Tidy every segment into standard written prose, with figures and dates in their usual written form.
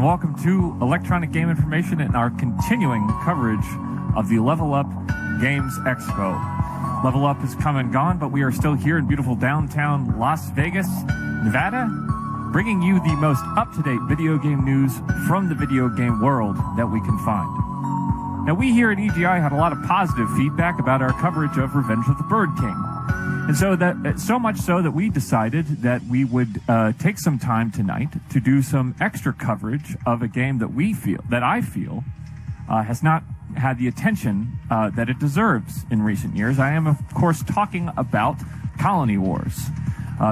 welcome to Electronic Game Information and our continuing coverage of the Level Up Games Expo. Level Up has come and gone, but we are still here in beautiful downtown Las Vegas, Nevada, bringing you the most up-to-date video game news from the video game world that we can find. Now, we here at EGI had a lot of positive feedback about our coverage of Revenge of the Bird King. And so much so that we decided that we would take some time tonight to do some extra coverage of a game that I feel has not had the attention that it deserves in recent years. I am, of course, talking about Colony Wars.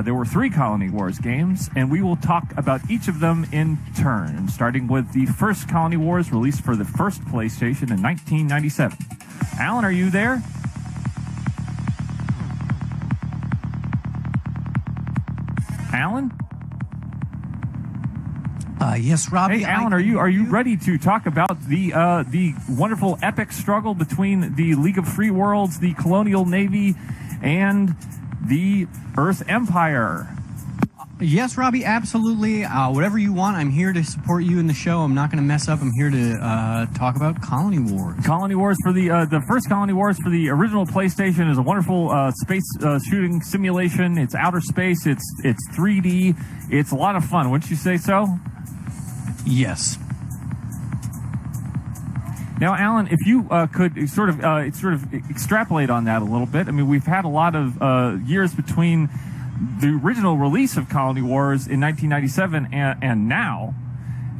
There were 3 Colony Wars games, and we will talk about each of them in turn, starting with the first Colony Wars released for the first PlayStation in 1997. Alan, are you there? Alan? Yes, Robby. Hey, Alan, are you ready to talk about the wonderful epic struggle between the League of Free Worlds, the Colonial Navy, and the Earth Empire? Yes, Robby, absolutely. Whatever you want, I'm here to support you in the show. I'm not going to mess up. I'm here to talk about Colony Wars. Colony Wars for the first Colony Wars for the original PlayStation is a wonderful space shooting simulation. It's outer space. It's 3D. It's a lot of fun. Wouldn't you say so? Yes. Now, Alan, if you could sort of extrapolate on that a little bit. I mean, we've had a lot of years between the original release of Colony Wars in 1997 and now.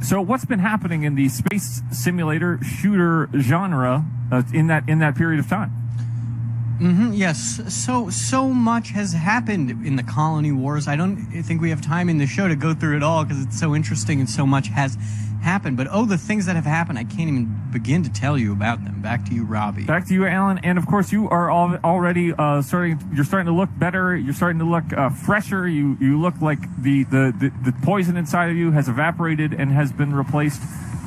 So what's been happening in the space simulator shooter genre in that period of time? Yes. So much has happened in the Colony Wars. I don't think we have time in the show to go through it all because it's so interesting and so much has happened. But the things that have happened, I can't even begin to tell you about them. Back to you, Robby. Back to you, Alan. And of course, you are already starting to look better. You're starting to look fresher. You look like the poison inside of you has evaporated and has been replaced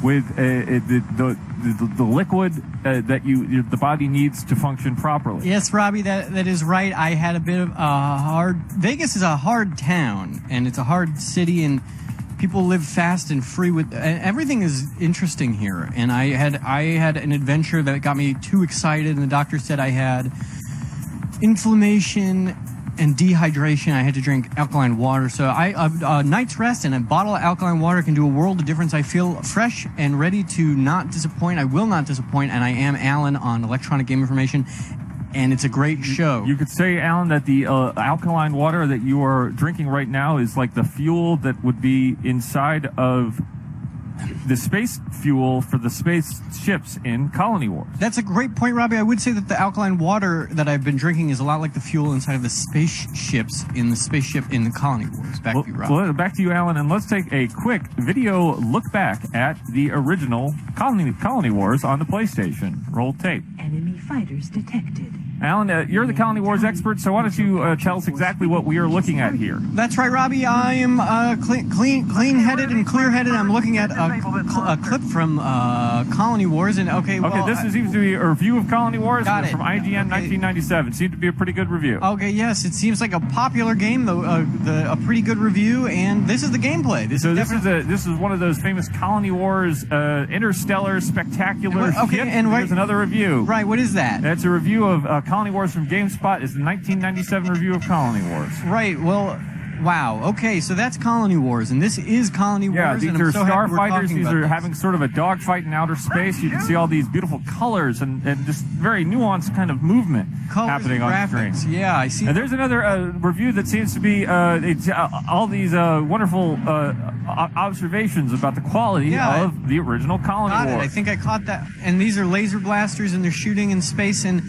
with the liquid that the body needs to function properly. Yes, Robby, that is right. I had a bit of Vegas is a hard town, and it's a hard city, and people live fast and free everything is interesting here. And I had an adventure that got me too excited, and the doctor said I had inflammation and dehydration. I had to drink alkaline water. So a night's rest and a bottle of alkaline water can do a world of difference. I feel fresh and ready to not disappoint. I will not disappoint, and I am Alan on Electronic Game Information, and it's a great show. You could say, Alan, that the alkaline water that you are drinking right now is like the fuel that would be inside of the space fuel for the space ships in Colony Wars. That's a great point, Robby. I would say that the alkaline water that I've been drinking is a lot like the fuel inside of the spaceships in the spaceship in the Colony Wars. Back to you, Robby. Well, back to you, Alan, and let's take a quick video look back at the original Colony Wars on the PlayStation. Roll tape. Enemy fighters detected. Alan, you're the Colony Wars expert, so why don't you tell us exactly what we are looking at here? That's right, Robby. I am clean-headed and clear-headed. I'm looking at a clip from Colony Wars, and this seems to be a review of Colony Wars from IGN 1997. Seemed to be a pretty good review. Okay, yes, it seems like a popular game, though, a pretty good review, and this is the gameplay. This is one of those famous Colony Wars interstellar spectacular ships. And here's another review. Right, what is that? That's a review of Colony Wars from GameSpot. Is the 1997 review of Colony Wars. Right, well, wow. Okay, so that's Colony Wars, and this is Colony Wars. Yeah, these are starfighters. These are having sort of a dogfight in outer space. You can see all these beautiful colors and just very nuanced kind of movement happening on screen. Yeah, I see. And there's another review that seems to be all these wonderful observations about the quality of the original Colony Wars. I think I caught that. And these are laser blasters, and they're shooting in space, and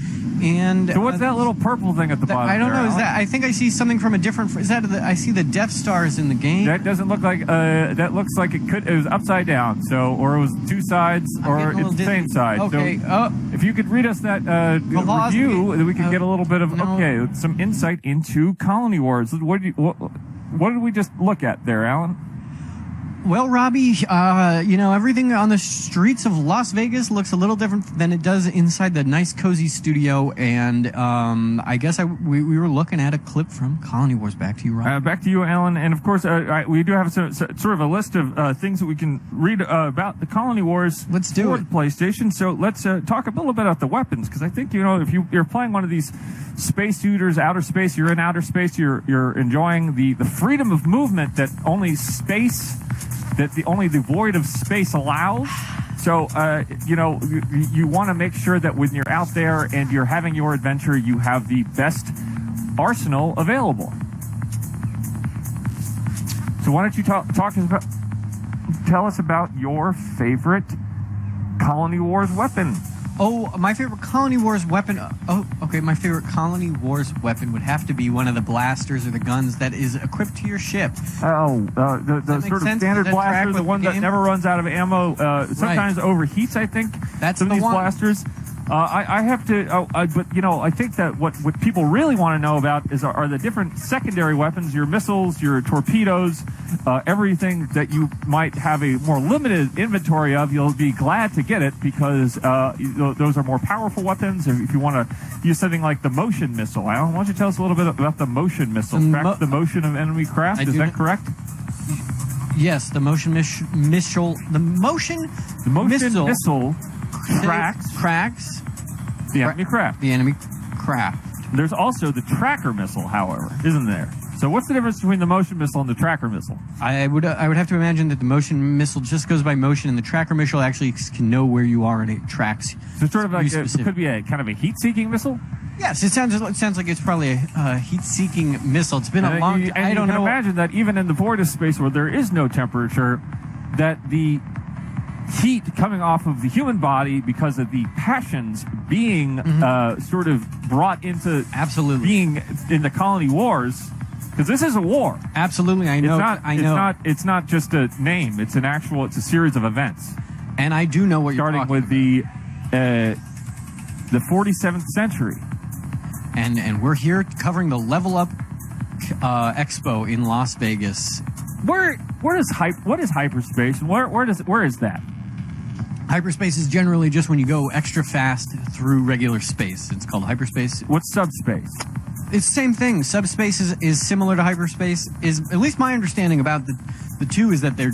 so what's that little purple thing at the bottom? I don't know. Alan? Is that? I think I see something from a different. Is that? I see the Death Stars in the game. That doesn't look like. That looks like it was upside down. So, or it was 2 sides, or it's the same side. Okay. So, if you could read us that review, then we can get a little bit of some insight into Colony Wars. What did we just look at there, Alan? Well, Robby, everything on the streets of Las Vegas looks a little different than it does inside the nice, cozy studio. And I guess we were looking at a clip from Colony Wars. Back to you, Robby. Back to you, Alan. And of course, we do have sort of a list of things that we can read about the Colony Wars. Let's do it. PlayStation. So let's talk a little bit about the weapons, because I think if you're playing one of these space shooters, outer space, you're in outer space, you're enjoying the freedom of movement that only the void of space allows. So, you want to make sure that when you're out there and you're having your adventure, you have the best arsenal available. So why don't you tell us about your favorite Colony Wars weapon? Oh, my favorite Colony Wars weapon. Oh, okay. My favorite Colony Wars weapon would have to be one of the blasters or the guns that is equipped to your ship. Oh, the sort of standard blaster, the one that never runs out of ammo. Sometimes overheats, I think. That's some the of these one. blasters. I have to, but I think that what people really want to know about are the different secondary weapons, your missiles, your torpedoes, everything that you might have a more limited inventory of. You'll be glad to get it because those are more powerful weapons. If you want to use something like the motion missile, Alan, why don't you tell us a little bit about the motion missile? Track the motion of enemy craft. Is that correct? Yes, the motion missile. The motion missile cracks the enemy craft. The enemy craft. There's also the tracker missile, however, isn't there? So what's the difference between the motion missile and the tracker missile? I would have to imagine that the motion missile just goes by motion, and the tracker missile actually can know where you are and it tracks. So it's sort of like it could be a kind of a heat-seeking missile. Yes, it sounds like it's probably a heat-seeking missile. It's been a long time. I don't know. You can imagine that even in the void of space where there is no temperature, that the heat coming off of the human body because of the passions being sort of brought into being in the Colony Wars, because this is a war. Absolutely, I know. It's not just a name. It's a series of events. And I do know what you're starting with the 47th century. And we're here covering the Level Up Expo in Las Vegas. What is hyperspace? Where is that? Hyperspace is generally just when you go extra fast through regular space. It's called hyperspace. What's subspace? It's the same thing. Subspace is similar to hyperspace. Is at least my understanding about the two is that they're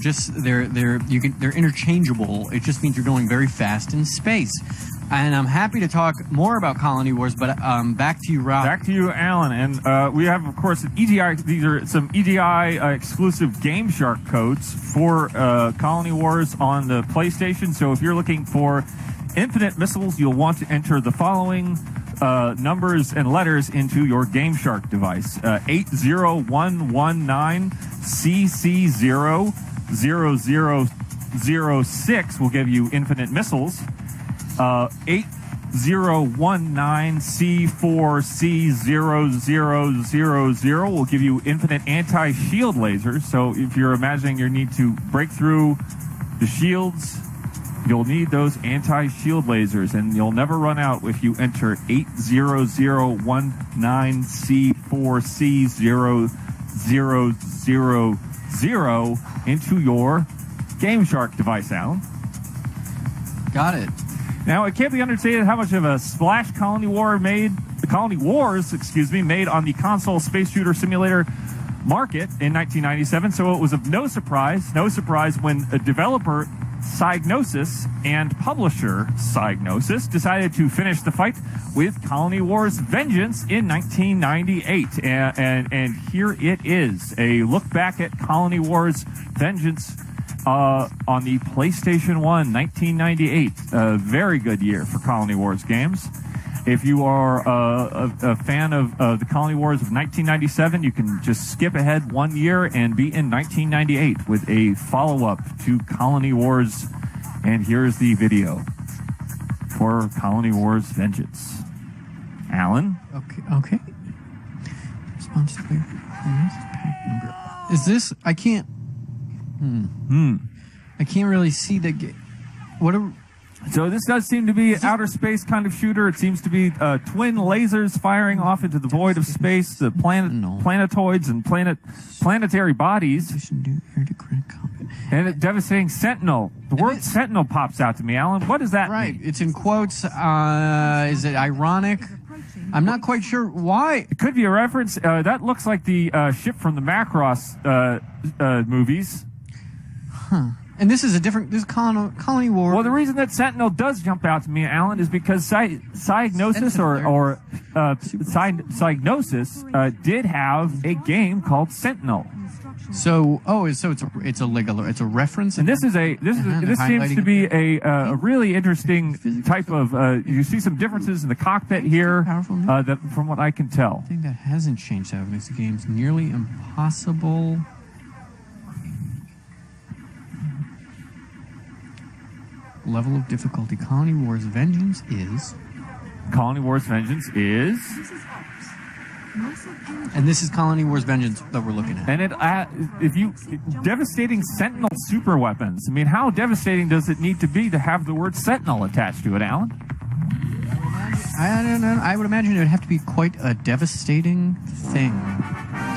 interchangeable. It just means you're going very fast in space. And I'm happy to talk more about Colony Wars, but back to you, Rob. Back to you, Alan. And we have, of course, an EGI. These are some EGI exclusive Game Shark codes for Colony Wars on the PlayStation. So if you're looking for infinite missiles, you'll want to enter the following numbers and letters into your Game Shark device. 80119CC00006 will give you infinite missiles. 8019C4C0000 will give you infinite anti-shield lasers. So if you're imagining you need to break through the shields, you'll need those anti-shield lasers, and you'll never run out if you enter 80019C4C0000 into your Game Shark device, Alan. Got it. Now, it can't be understated how much of a splash Colony Wars made on the console space shooter simulator market in 1997. So it was of no surprise when a developer Psygnosis and publisher Psygnosis decided to finish the fight with Colony Wars Vengeance in 1998. And here it is, a look back at Colony Wars Vengeance on the PlayStation 1, 1998. A very good year for Colony Wars games. If you are a fan of the Colony Wars of 1997, you can just skip ahead 1 year and be in 1998 with a follow-up to Colony Wars. And here's the video for Colony Wars Vengeance. Alan? Okay. Response to player. Is this... I can't... I can't really see the... What are... So this does seem to be an outer space kind of shooter. It seems to be twin lasers firing off into the void of space, the planetoids and planetary bodies. And a devastating sentinel. The word sentinel pops out to me, Alan. What does that mean? It's in quotes. Is it ironic? I'm not quite sure why. It could be a reference. That looks like the ship from the Macross movies. Huh. And this is Colony War. Well, the reason that Sentinel does jump out to me, Alan, is because Psygnosis did have a game called Sentinel. So it's a reference. And this seems to be a really interesting type of. You see some differences in the cockpit here, that from what I can tell. I think that hasn't changed. That makes the games nearly impossible. Level of difficulty. Colony Wars Vengeance is. And this is Colony Wars Vengeance that we're looking at. And devastating Sentinel super weapons. I mean, how devastating does it need to be to have the word Sentinel attached to it, Alan? I don't know. I would imagine it would have to be quite a devastating thing.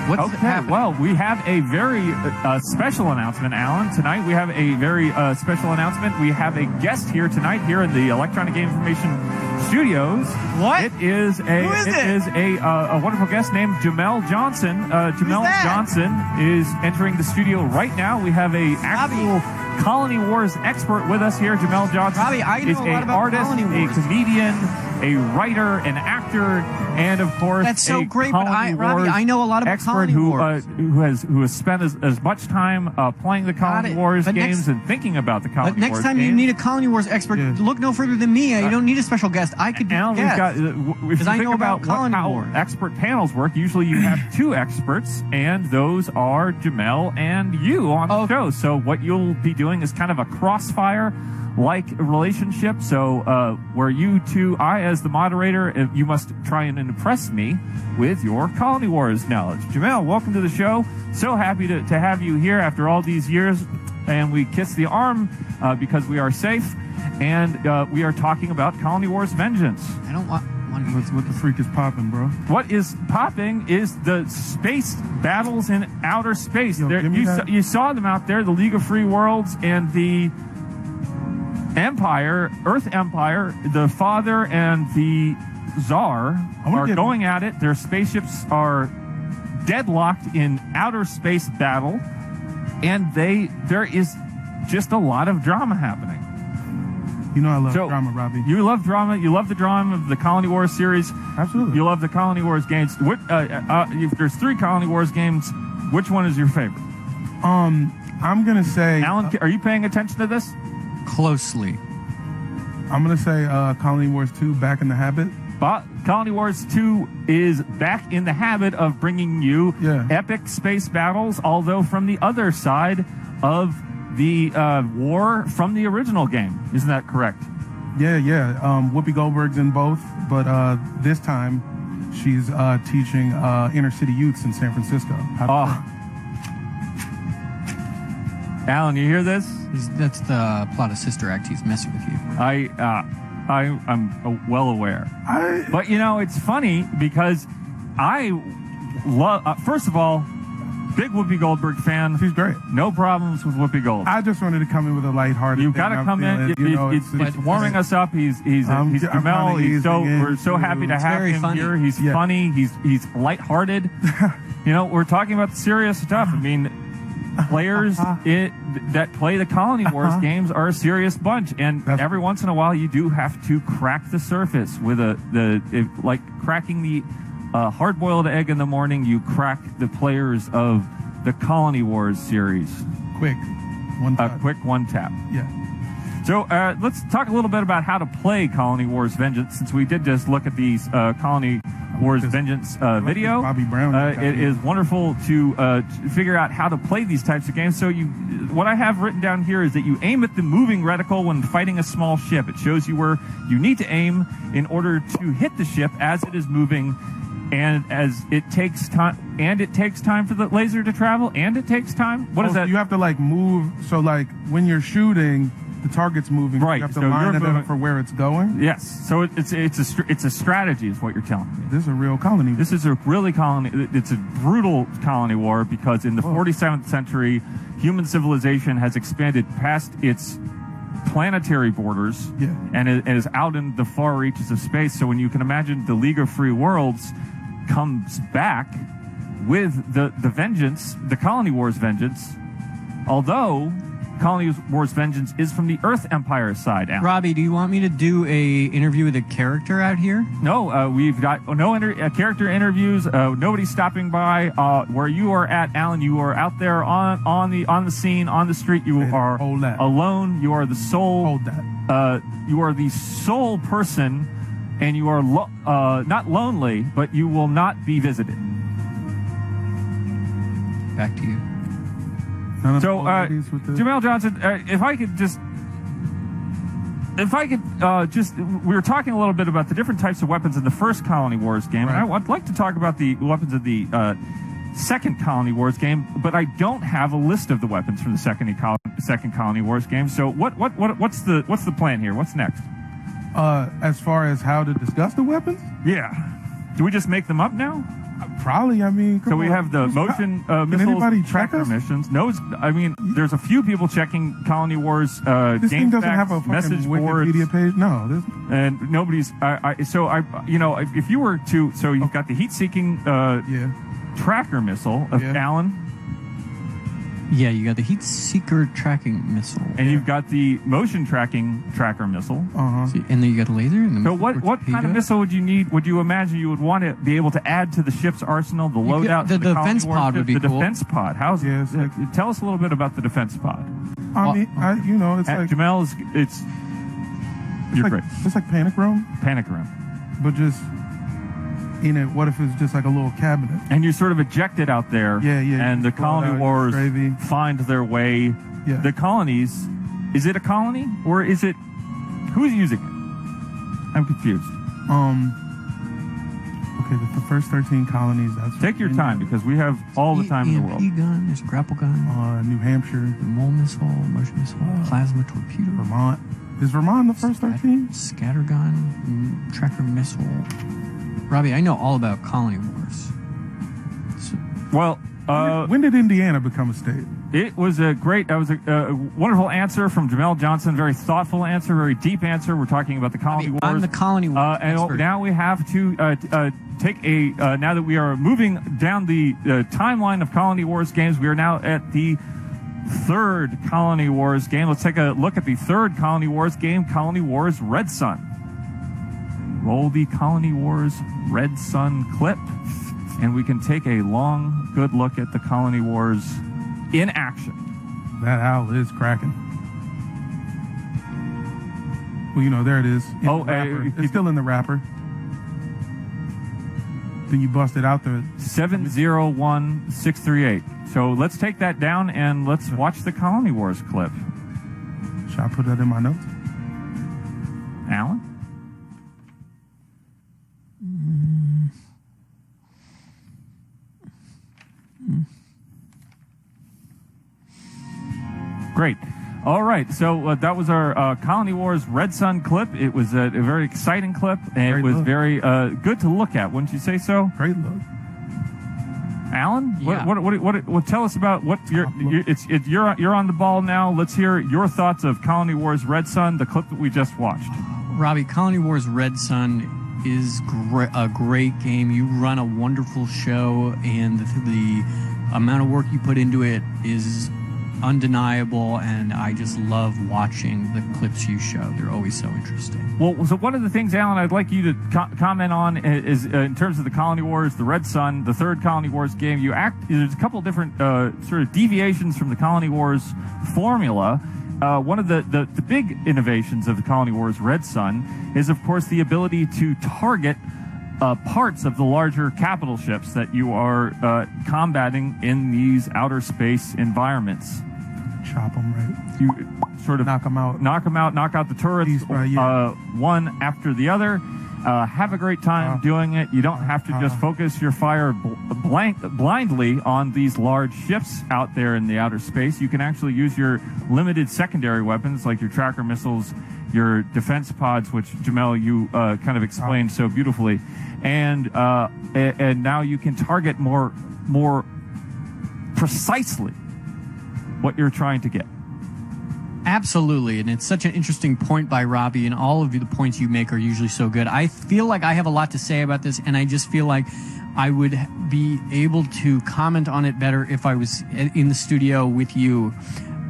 What's happening? Well, we have a very special announcement, Alan. Tonight we have a very special announcement. We have a guest here tonight here in the Electronic Game Information Studios. What? It is a wonderful guest named Jamel Johnson. Jamel Johnson is entering the studio right now. We have a actual Colony Wars expert with us here. Jamel Johnson Robbie, I know is a lot an about artist, Colony Wars. a comedian, a writer, an actor, and of course, that's so great. Colony But Robbie, I know a lot about expert Colony Wars. who has spent as much time playing the Colony Wars games and thinking about the Colony Wars. But next time you need a Colony Wars expert, look no further than me. You don't need a special guest. I could be a guest. Because I know about how expert panels work, usually you have two experts, and those are Jamel and you on the show. So what you'll be doing is kind of a crossfire-like relationship. So where you two, I as the moderator, you must try and impress me with your Colony Wars knowledge. Jamel, welcome to the show. So happy to have you here after all these years. And we kiss the arm because we are safe. And we are talking about Colony Wars Vengeance. I don't want... What the freak is popping, bro? What is popping is the space battles in outer space. You saw them out there, the League of Free Worlds and the Empire, Earth Empire, the Father and the Tsar are going at it. Their spaceships are deadlocked in outer space battle, and there is just a lot of drama happening. You know I love drama, Robbie. You love drama. You love the drama of the Colony Wars series. Absolutely. You love the Colony Wars games. If there's 3 Colony Wars games, which one is your favorite? I'm going to say... Alan, are you paying attention to this? Closely. I'm going to say Colony Wars 2, Back in the Habit. Colony Wars 2 is back in the habit of bringing you epic space battles, although from the other side of the war from the original game. Isn't that correct? Yeah. Whoopi Goldberg's in both, but this time she's teaching inner city youths in San Francisco. Alan, you hear this? That's the plot of Sister Act. He's messing with you. I'm well aware. But you know, it's funny because I love. First of all, big Whoopi Goldberg fan. She's great. No problems with Whoopi Goldberg. I just wanted to come in with a lighthearted. You've got to come in. It's warming us up. He's Jamel. We're so happy to have him here. He's funny. He's lighthearted. You know, we're talking about the serious stuff. I mean, players that play the Colony Wars games are a serious bunch, and every once in a while you do have to crack the surface with like cracking the hard-boiled egg in the morning. You crack the players of the Colony Wars series. Quick one tap. Yeah. So let's talk a little bit about how to play Colony Wars Vengeance, since we did just look at these Colony Wars Vengeance video. Bobby Brown. It is wonderful to figure out how to play these types of games. So what I have written down here is that you aim at the moving reticle when fighting a small ship. It shows you where you need to aim in order to hit the ship as it is moving. And as it takes time, and it takes time for the laser to travel, and it takes time. What is that? You have to like move. So like when you're shooting, the target's moving. Right, You have to so line you're it moving- up for where it's going. Yes. So it's a strategy, is what you're telling me. This is a real colony. This is a really colony. It's a brutal colony war because in the Whoa. 47th century, human civilization has expanded past its planetary borders Yeah. and is out in the far reaches of space. So when you can imagine the League of Free Worlds comes back with the vengeance, the Colony Wars vengeance, although Colony Wars vengeance is from the Earth Empire side. Alan. Robby, do you want me to do a interview with a character out here? No, we've got no character interviews. Nobody's stopping by. Where you are at, Alan, you are out there on the scene, on the street. You Hey, are hold that. alone. You are the sole. Hold that. You are the sole person, and you are not lonely, but you will not be visited. Back to you. None of the So, old ladies with the- Jamel Johnson, if I could just, we were talking a little bit about the different types of weapons in the first Colony Wars game, and Right. I'd like to talk about the weapons of the second Colony Wars game, but I don't have a list of the weapons from the second Colony Wars game. So, what's the plan here? What's next? As far as how to discuss the weapons, Yeah, do we just make them up now? probably. I mean, come So we on. have the Who's- motion Can missiles, anybody track tracker us? missions. No, I mean, there's a few people checking Colony Wars This game thing doesn't facts, have a fucking message boards, Wikipedia page. No, this, and nobody's. If you were to, so you've got the heat-seeking yeah. tracker missile of Yeah. Allen, Yeah, you got the heat seeker tracking missile. and you've got the motion tracking tracker missile. See, and then you got a laser. And the So what kind of torpedo. missile would you need? Would you imagine you would want to be able to add to the ship's arsenal, the You could- loadout? the for Colony defense Wars pod ship? would be the cool. defense pod. How's Yeah, it's like- tell us a little bit about the defense pod. I mean, it's like Jamel is you're great. It's like Panic Room, Panic room. but just in it. What if it's just like a little cabinet? And you're sort of ejected out there. Yeah, yeah, And the you pull it Colony out, Wars gravy. find their way. Yeah. The colonies. Is it a colony or is it? Who's using it? I'm confused. Okay, the first 13 colonies. That's Take your time because we have all the time in the world. EMP gun. There's a grapple gun. New Hampshire, The mole missile, motion missile, plasma torpedo. Vermont. Is Vermont the first 13? Scatter gun, tracker missile. Robby, I know all about Colony Wars. So, Well, When did Indiana become a state? it was a great. That was a wonderful answer from Jamel Johnson. Very thoughtful answer. Very deep answer. We're talking about the Colony Wars. I'm the Colony Wars And expert. now we have to take a. Now that we are moving down the timeline of Colony Wars games, we are now at the third Colony Wars game. Let's take a look at the third Colony Wars game, Colony Wars Red Sun. Roll the Colony Wars Red Sun clip, and we can take a long, good look at the Colony Wars in action. That owl is cracking. Well, there it is. In Oh, the wrapper. if- It's still in the wrapper. Then you bust it out there. 701638. So let's take that down and let's watch the Colony Wars clip. Should I put that in my notes? Alan? Great. All right. So that was our Colony Wars Red Sun clip. It was a very exciting clip, and it Great was look. very good to look at. Wouldn't you say so, Great look. Alan? Yeah. What tell us about what you're on the ball now. Let's hear your thoughts of Colony Wars Red Sun, the clip that we just watched. Robby, Colony Wars Red Sun is a great game. You run a wonderful show, and the amount of work you put into it is undeniable, and I just love watching the clips you show. They're always so interesting. Well, so one of the things, Alan, I'd like you to comment on is in terms of the Colony Wars, the Red Sun, the third Colony Wars game. There's a couple different sort of deviations from the Colony Wars formula. One of the big innovations of the Colony Wars Red Sun is, of course, the ability to target parts of the larger capital ships that you are combating in these outer space environments. Chop them right. You sort of Knock them out. knock out the turrets Piece by, yeah. one after the other. Have a great time doing it. You don't have to just focus your fire blindly on these large ships out there in the outer space. You can actually use your limited secondary weapons like your tracker missiles, your defense pods, which Jamel, you kind of explained so beautifully, and now you can target more precisely what you're trying to get. Absolutely, and it's such an interesting point by Robby, and all of the points you make are usually so good. I feel like I have a lot to say about this, and I just feel like I would be able to comment on it better if I was in the studio with you,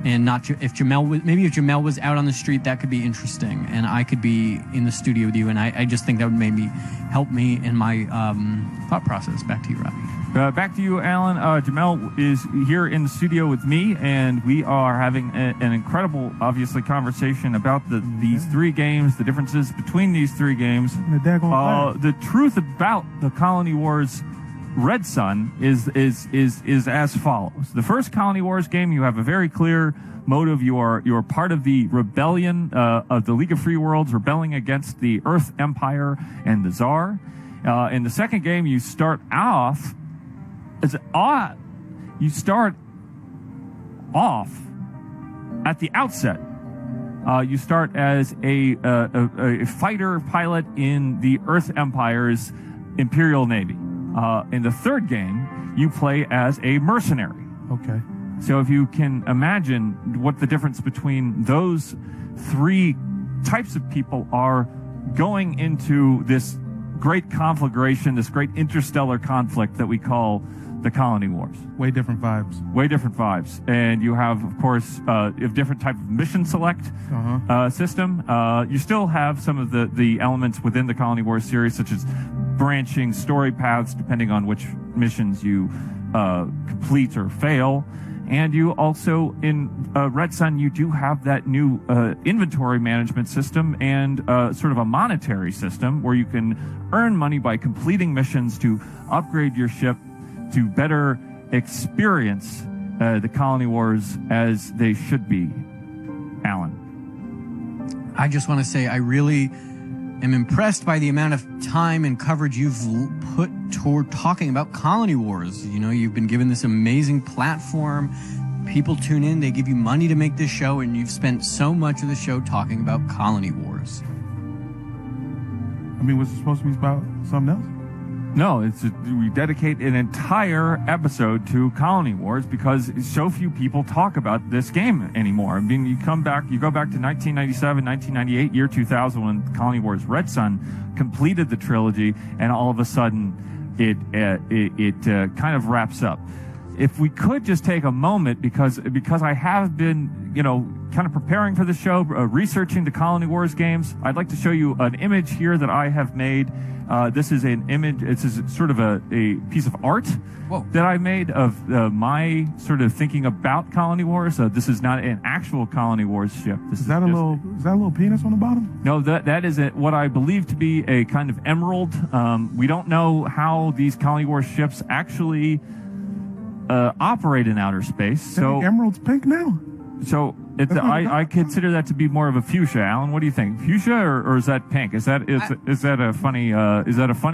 and not if Jamel was out on the street. That could be interesting, and I could be in the studio with you, and I just think that would help me in my thought process. Back to you, Robby. Back to you, Alan. Jamel is here in the studio with me, and we are having an incredible, obviously, conversation about these three games, the differences between these three games. The truth about the Colony Wars Red Sun is as follows. The first Colony Wars game, you have a very clear motive. You are part of the rebellion of the League of Free Worlds, rebelling against the Earth Empire and the Tsar. In the second game, you start off at the outset. You start as a fighter pilot in the Earth Empire's Imperial Navy. In the third game, you play as a mercenary. Okay. So if you can imagine what the difference between those three types of people are going into this great conflagration, this great interstellar conflict that we call the Colony Wars. Way different vibes. Way different vibes. And you have, of course, a different type of mission select system. You still have some of the elements within the Colony Wars series, such as branching story paths, depending on which missions you complete or fail. And you also, in Red Sun, you do have that new inventory management system and sort of a monetary system where you can earn money by completing missions to upgrade your ship to better experience the Colony Wars as they should be. Alan. I just want to say I really am impressed by the amount of time and coverage you've put toward talking about Colony Wars. You know, you've been given this amazing platform. People tune in, they give you money to make this show, and you've spent so much of the show talking about Colony Wars. I mean, was it supposed to be about something else? No, we dedicate an entire episode to Colony Wars because so few people talk about this game anymore. I mean, you go back to 1997, 1998, year 2000, when Colony Wars Red Sun completed the trilogy, and all of a sudden it kind of wraps up. If we could just take a moment, because I have been, kind of preparing for the show, researching the Colony Wars games, I'd like to show you an image here that I have made. This is an image, it's sort of a piece of art that I made of my sort of thinking about Colony Wars. This is not an actual Colony Wars ship. Is that a little penis on the bottom? No, that is what I believe to be a kind of emerald. We don't know how these Colony Wars ships actually operate in outer space. So emerald's pink now. So I consider that to be more of a fuchsia. Alan, what do you think? Fuchsia or is that pink? Is that a funny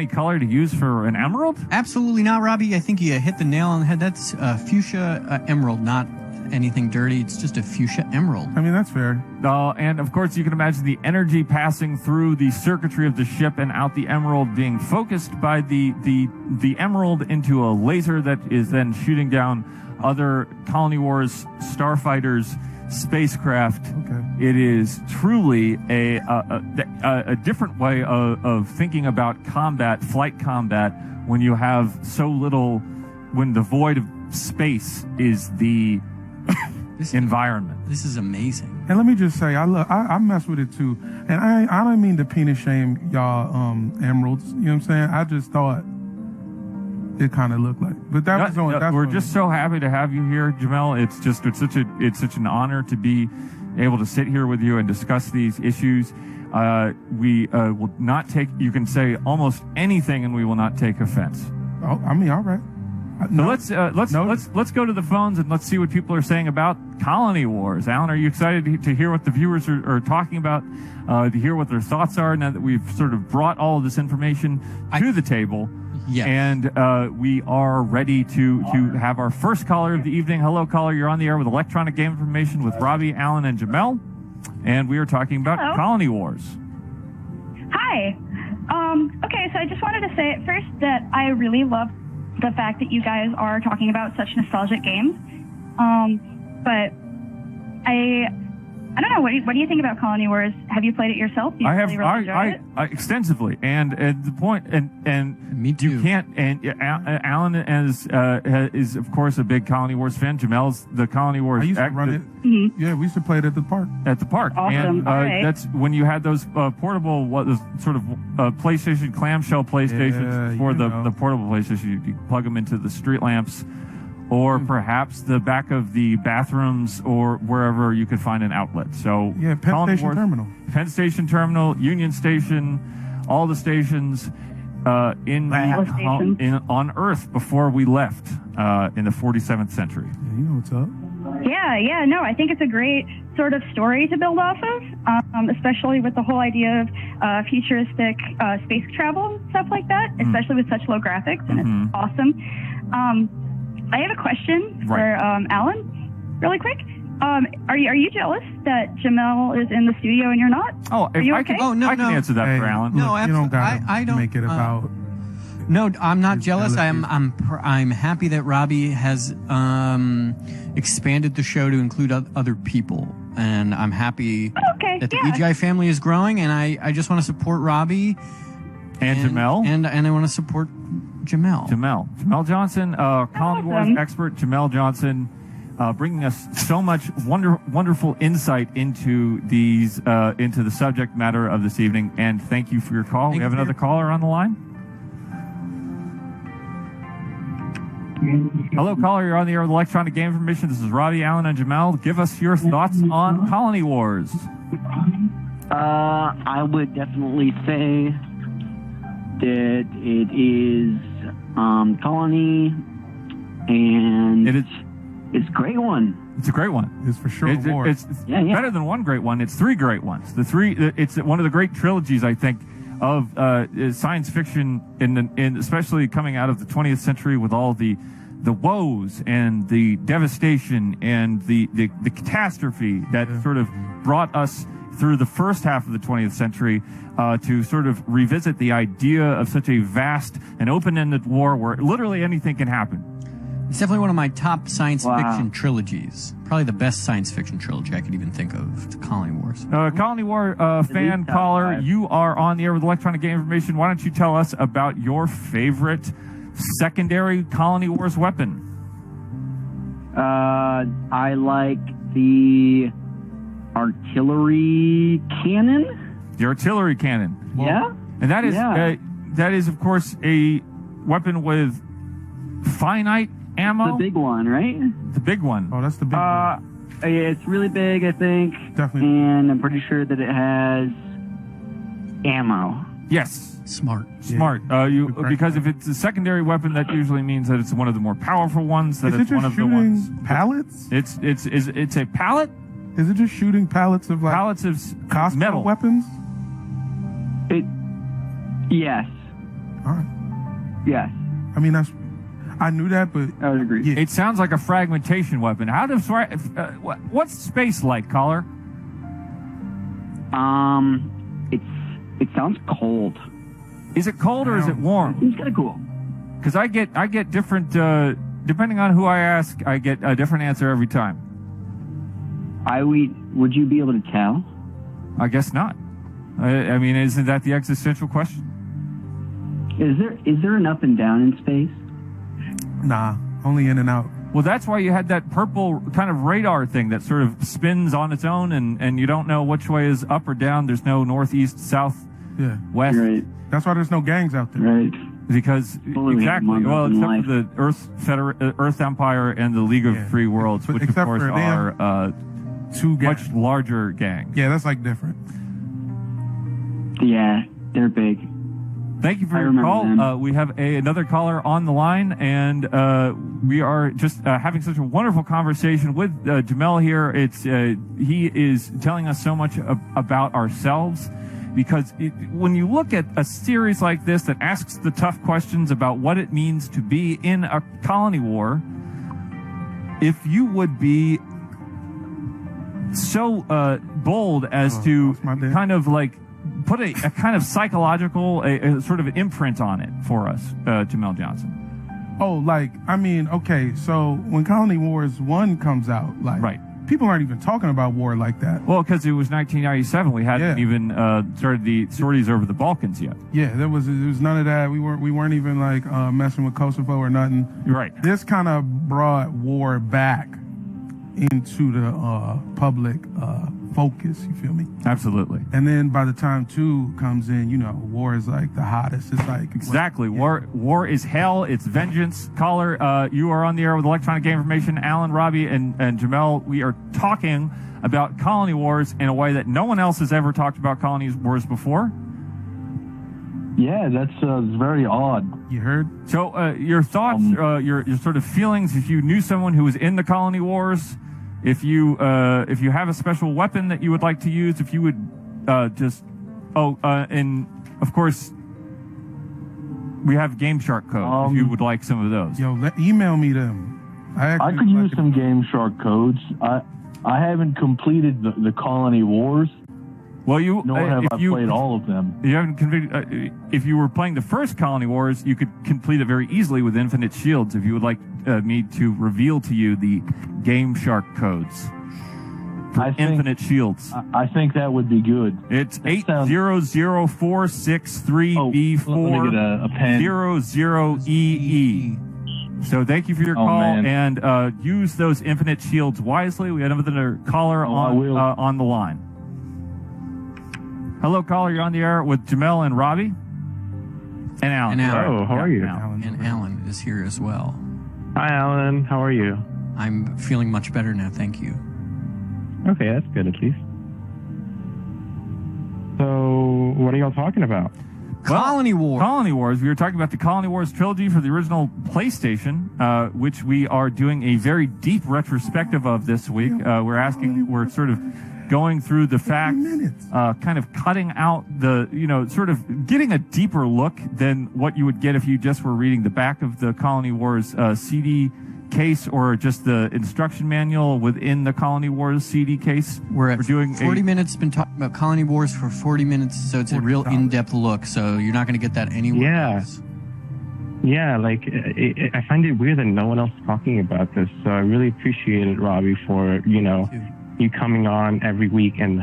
color to use for an emerald? Absolutely not, Robby. I think you hit the nail on the head. That's fuchsia emerald, not anything dirty. It's just a fuchsia emerald. I mean, that's fair. And of course, you can imagine the energy passing through the circuitry of the ship and out the emerald, being focused by the emerald into a laser that is then shooting down other Colony Wars starfighters, spacecraft. Okay. It is truly a different way of thinking about combat, flight combat, when you have so little, when the void of space is the environment. This is amazing. And let me just say, I mess with it too. And I don't mean to penis shame y'all emeralds. You know what I'm saying? I just thought it kind of looked like. But we're just so happy to have you here, Jamel. It's such an honor to be able to sit here with you and discuss these issues. We will not take. You can say almost anything, and we will not take offense. Oh, I mean, all right. So let's go to the phones and let's see what people are saying about Colony Wars. Alan, are you excited to hear what the viewers are talking about? To hear what their thoughts are now that we've sort of brought all of this information to the table? Yes. And we are ready to have our first caller of the evening. Hello, caller. You're on the air with Electronic Game Information with Robby, Alan, and Jamel. And we are talking about Colony Wars. Hi. Okay, so I just wanted to say at first that I really love the fact that you guys are talking about such nostalgic games. But I don't know. What do you think about Colony Wars? Have you played it yourself? Do you really enjoy it? Extensively, and the point, and me too. You can't. And Alan is of course a big Colony Wars fan. Jamel's the Colony Wars. I used to run it. Mm-hmm. Yeah, we used to play it at the park. At the park, awesome. And that's when you had those portable, sort of PlayStation clamshell PlayStations for the portable PlayStation. You plug them into the street lamps. Or perhaps the back of the bathrooms, or wherever you could find an outlet. So yeah, Penn Station Terminal, Union Station, all the stations on Earth before we left in the 47th century. Yeah, you know what's up. Yeah, no, I think it's a great sort of story to build off of, especially with the whole idea of futuristic space travel and stuff like that, especially with such low graphics, and it's awesome. I have a question for Alan, really quick. Are you jealous that Jamel is in the studio and you're not? Oh, are you okay? I can answer that for Alan. No, you don't gotta I don't make it about. No, I'm not jealous. I'm happy that Robby has expanded the show to include other people, and I'm happy that the EGI family is growing. And I just want to support Robby and Jamel, and I want to support Jamel Johnson, Colony Wars expert Jamel Johnson, bringing us so much wonderful insight into the subject matter of this evening. And thank you for your call. We have another caller on the line. Hello, caller. You're on the air with Electronic Game Information. This is Robby, Alan, and Jamel. Give us your thoughts on Colony Wars. I would definitely say that it is Colony, and it's a great one. It's a great one. It's for sure. It's better than one great one. It's three great ones. It's one of the great trilogies, I think, of science fiction, in especially coming out of the 20th century with all the woes and the devastation and the catastrophe that sort of brought us through the first half of the 20th century to sort of revisit the idea of such a vast and open-ended war where literally anything can happen. It's definitely one of my top science fiction trilogies. Probably the best science fiction trilogy I could even think of. It's Colony Wars. Colony War fan caller, you are on the air with Electronic Game Information. Why don't you tell us about your favorite secondary Colony Wars weapon? I like the artillery cannon. The artillery cannon. Yeah. And that is of course a weapon with finite ammo. The big one, right? The big one. Oh, that's the big one. It's really big, I think. Definitely. And I'm pretty sure that it has ammo. Yes. Smart. Because if it's a secondary weapon, that usually means that it's one of the more powerful ones. That it's one of the ones. Pallets? It's a pallet. Is it just shooting pallets of Costco metal weapons? Yes. All right. Yes. I mean, I knew that, but I would agree. It sounds like a fragmentation weapon. How does what's space like, caller? It sounds cold. Is it cold or is it warm? It's kind of cool. Because I get different. Depending on who I ask, I get a different answer every time. Would you be able to tell? I guess not. I mean, isn't that the existential question? Is there an up and down in space? Nah, only in and out. Well, that's why you had that purple kind of radar thing that sort of spins on its own, and you don't know which way is up or down. There's no northeast, south, west. Right. That's why there's no gangs out there. Right. Because exactly. Well, except for the Earth Empire and the League of Free Worlds, which of course are two much larger gangs. Yeah, that's like different. Yeah, they're big. Thank you for I your remember call. them. We have another caller on the line, and we are just having such a wonderful conversation with Jamel here. He is telling us so much about ourselves, because when you look at a series like this that asks the tough questions about what it means to be in a colony war, if you would be so bold as to kind of like put a kind of psychological, a sort of an imprint on it for us, Jamel Johnson. Oh, okay, so when Colony Wars 1 comes out, right. People aren't even talking about war like that. Well, because it was 1997, we hadn't even started the sorties over the Balkans yet. Yeah, there was none of that. We weren't even like messing with Kosovo or nothing. Right. This kind of brought war back into the public focus. You feel me? Absolutely. And then by the time 2 comes in, war is like the hottest. It's like exactly war is hell. It's vengeance. Caller, you are on the air with Electronic Game Information. Alan, Robby, and Jamel. We are talking about colony wars in a way that no one else has ever talked about colony wars before. Yeah, that's very odd. You heard? So your thoughts, your sort of feelings, if you knew someone who was in the colony wars, if you have a special weapon that you would like to use, if you would and of course we have Game Shark code if you would like some of those. Email me them. I could use some Game Shark codes. I haven't completed the colony wars. Well, nor have I played all of them. You haven't if you were playing the first Colony Wars, you could complete it very easily with Infinite Shields. If you would like me to reveal to you the Game Shark codes for Infinite Shields, I think that would be good. It's 800-463-B4-00EE. So thank you for your call, and use those Infinite Shields wisely. We had another caller on the line. Hello, caller. You're on the air with Jamel and Robby. And Alan. Oh, how are you? And Alan is here as well. Hi, Alan. How are you? I'm feeling much better now, thank you. Okay, that's good at least. So, what are y'all talking about? Colony Wars. Colony Wars. We were talking about the Colony Wars trilogy for the original PlayStation, which we are doing a very deep retrospective of this week. We're sort of going through the facts, kind of cutting out sort of getting a deeper look than what you would get if you just were reading the back of the Colony Wars CD case or just the instruction manual within the Colony Wars CD case. We're doing 40 minutes, been talking about Colony Wars for 40 minutes, so it's a real in-depth look, so you're not going to get that anywhere else. Yeah, I find it weird that no one else is talking about this, so I really appreciate it, Robby, for, you coming on every week and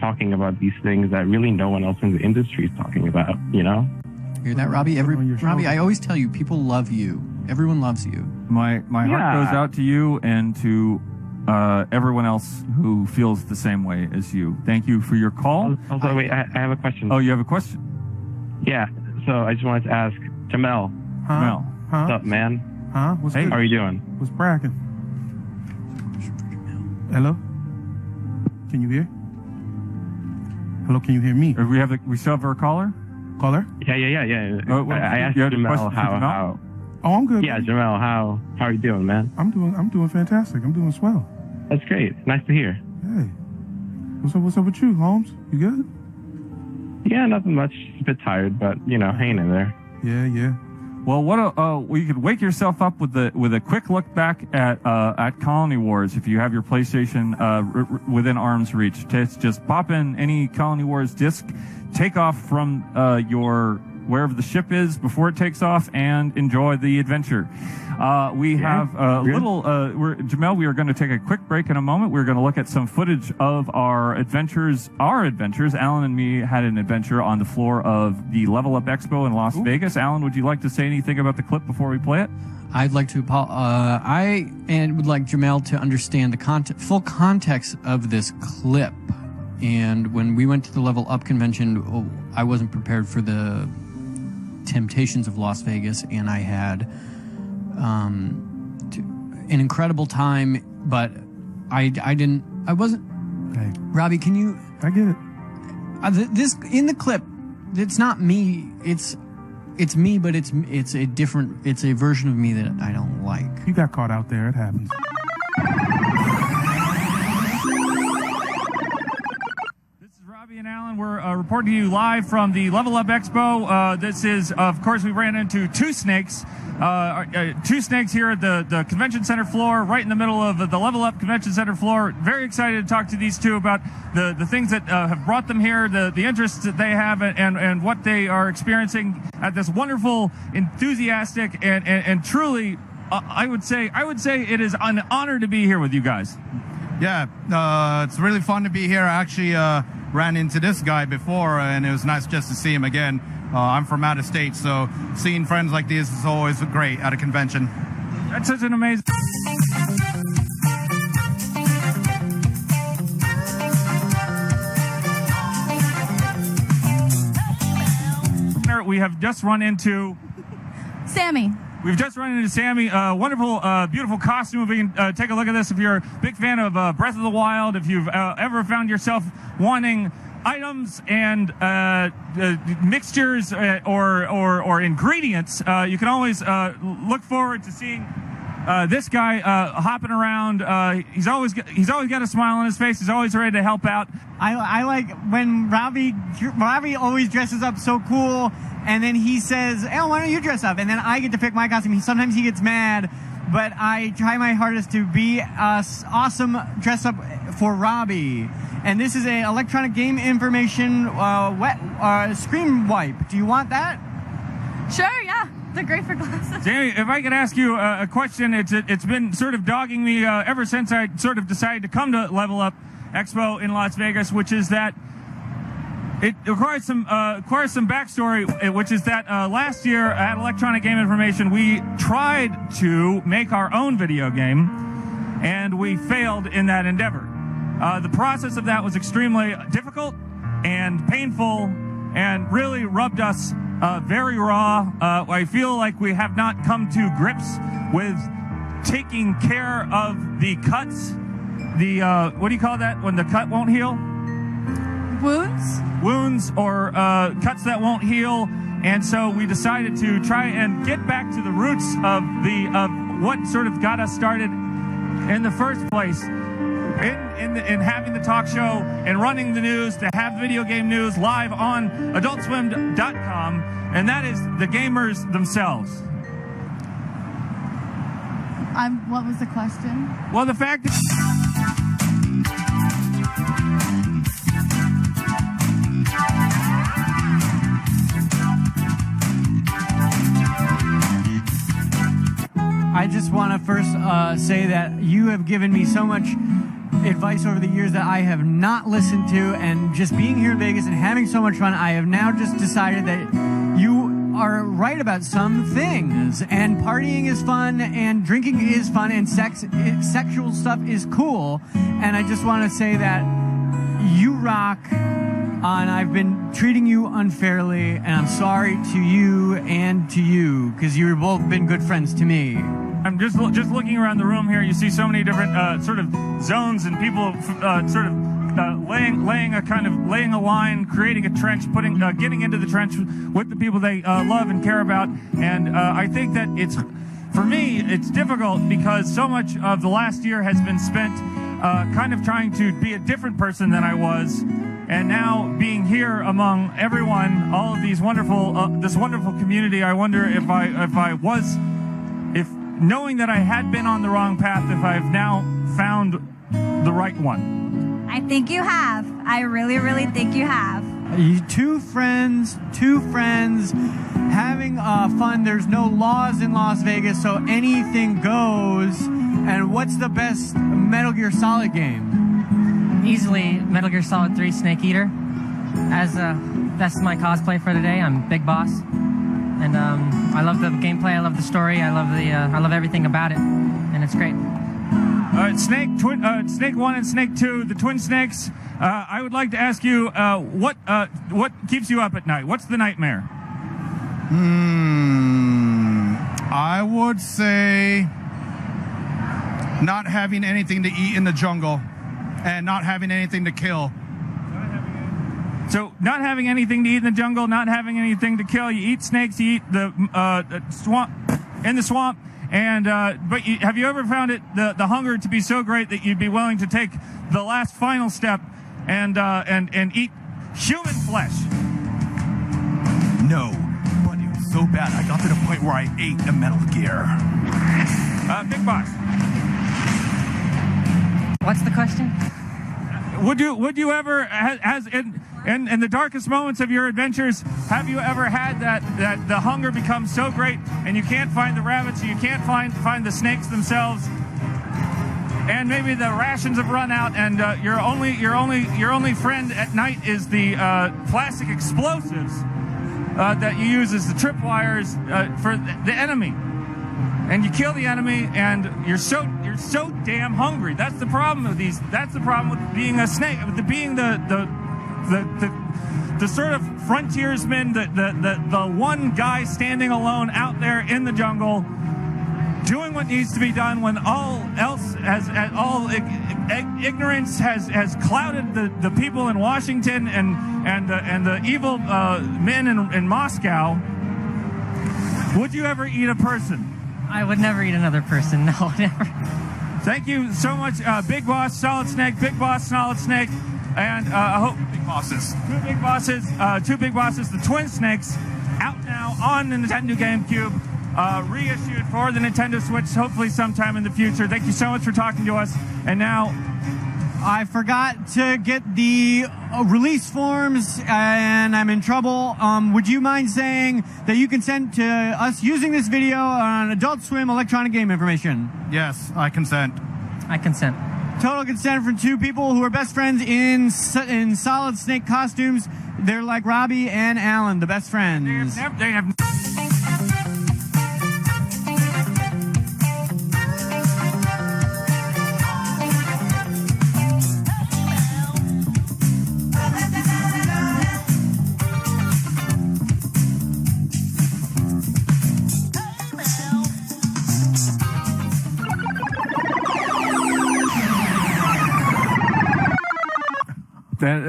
talking about these things that really no one else in the industry is talking about, Hear that, Robby? Robby, I always tell you, people love you. Everyone loves you. My heart goes out to you and to everyone else who feels the same way as you. Thank you for your call. Also, wait, I have a question. Oh, you have a question? Yeah, so I just wanted to ask Jamel. Jamel. What's up, man? What's good? How are you doing? What's bracking? Hello? Can you hear? Hello, can you hear me? We still have our caller? Caller? Yeah. I asked Jamel how. Oh, I'm good. Yeah, Jamel, how are you doing, man? I'm doing fantastic. I'm doing swell. That's great. Nice to hear. Hey. What's up with you, Holmes? You good? Yeah, nothing much. A bit tired, but hanging in there. Yeah. Well, you could wake yourself up with a quick look back at Colony Wars if you have your PlayStation within arm's reach. Just pop in any Colony Wars disc, take off from wherever the ship is before it takes off, and enjoy the adventure. We have Jamel, we are going to take a quick break in a moment. We're going to look at some footage of our adventures. Alan and me had an adventure on the floor of the Level Up Expo in Las Vegas. Alan, would you like to say anything about the clip before we play it? I'd like to, would like Jamel to understand the full context of this clip. And when we went to the Level Up convention, I wasn't prepared for the temptations of Las Vegas, and I had an incredible time, but I wasn't. Okay. Robby, can you? I get it. This in the clip, it's not me. It's it's me, but it's a different, it's a version of me that I don't like. You got caught out there. It happens. This is Robby and Alan. We're reporting to you live from the Level Up Expo. This is, of course, we ran into two snakes here at the convention center floor, right in the middle of the Level Up convention center floor. Very excited to talk to these two about the things that have brought them here, the interests that they have, and what they are experiencing at this wonderful, enthusiastic, and truly, I would say it is an honor to be here with you guys. Yeah, it's really fun to be here. I actually ran into this guy before, and it was nice just to see him again. I'm from out of state, so seeing friends like this is always great at a convention. That's such an amazing... We have just run into... Sammy. We've just run into Sammy. Wonderful, beautiful costume. We can take a look at this. If you're a big fan of Breath of the Wild, if you've ever found yourself wanting items and mixtures or ingredients, you can always look forward to seeing this guy hopping around. He's always got a smile on his face. He's always ready to help out. I like when Robby always dresses up so cool, and then he says, "Oh, why don't you dress up?" And then I get to pick my costume. Sometimes he gets mad, but I try my hardest to be awesome dress up for Robby. And this is a electronic game information screen wipe. Do you want that? Sure, yeah. They're great for glasses. Jamie, if I could ask you a question, it's been sort of dogging me ever since I sort of decided to come to Level Up Expo in Las Vegas, which is that it requires some backstory, which is that last year at Electronic Game Information, we tried to make our own video game, and we failed in that endeavor. The process of that was extremely difficult and painful and really rubbed us very raw. I feel like we have not come to grips with taking care of the cuts. What do you call that when the cut won't heal? Wounds or cuts that won't heal. And so we decided to try and get back to the roots of what sort of got us started in the first place. In having the talk show and running the news, to have video game news live on AdultSwim.com, and that is the gamers themselves. What was the question? Well, the fact that... I just want to first say that you have given me so much advice over the years that I have not listened to, and just being here in Vegas and having so much fun, I have now just decided that you are right about some things, and partying is fun, and drinking is fun, and sexual stuff is cool, and I just want to say that you rock, and I've been treating you unfairly, and I'm sorry to you and to you, because you've both been good friends to me. I'm just looking around the room here. You see so many different sort of zones and people sort of laying a line, creating a trench, getting into the trench with the people they love and care about. And I think that for me, it's difficult because so much of the last year has been spent kind of trying to be a different person than I was. And now being here among everyone, all of these this wonderful community, I wonder if knowing that I had been on the wrong path, if I've now found the right one. I think you have. I really, really think you have. Two friends having fun. There's no laws in Las Vegas, so anything goes. And what's the best Metal Gear Solid game? Easily Metal Gear Solid 3 Snake Eater. That's my cosplay for today. I'm Big Boss. And I love the gameplay, I love the story, I love everything about it, and it's great. Snake 1 and Snake 2, the twin snakes. I would like to ask you what keeps you up at night? What's the nightmare? I would say not having anything to eat in the jungle and not having anything to kill. So not having anything to eat in the jungle, not having anything to kill, you eat snakes, you eat the swamp in the swamp, and but have you ever found it the hunger to be so great that you'd be willing to take the last final step and eat human flesh? No, but it was so bad I got to the point where I ate a Metal Gear. Big Boss. What's the question? Would you ever, has in the darkest moments of your adventures, have you ever had that the hunger becomes so great and you can't find the rabbits, you can't find the snakes themselves, and maybe the rations have run out, and your only friend at night is the plastic explosives that you use as the tripwires for the enemy, and you kill the enemy, and you're so damn hungry. That's the problem with these. That's the problem with being a snake, with being the sort of frontiersman, the one guy standing alone out there in the jungle, doing what needs to be done when all else ignorance has clouded the people in Washington and the evil men in Moscow. Would you ever eat a person? I would never eat another person. No, never. Thank you so much, Big Boss, Solid Snake, Big Boss, Solid Snake, and I hope Big Bosses. Two Big Bosses, the Twin Snakes, out now on the Nintendo GameCube, reissued for the Nintendo Switch, hopefully sometime in the future. Thank you so much for talking to us. And now, I forgot to get the release forms, and I'm in trouble. Would you mind saying that you consent to us using this video on Adult Swim electronic game information? Yes, I consent. I consent. Total consent from two people who are best friends in Solid Snake costumes. They're like Robby and Alan, the best friends. They have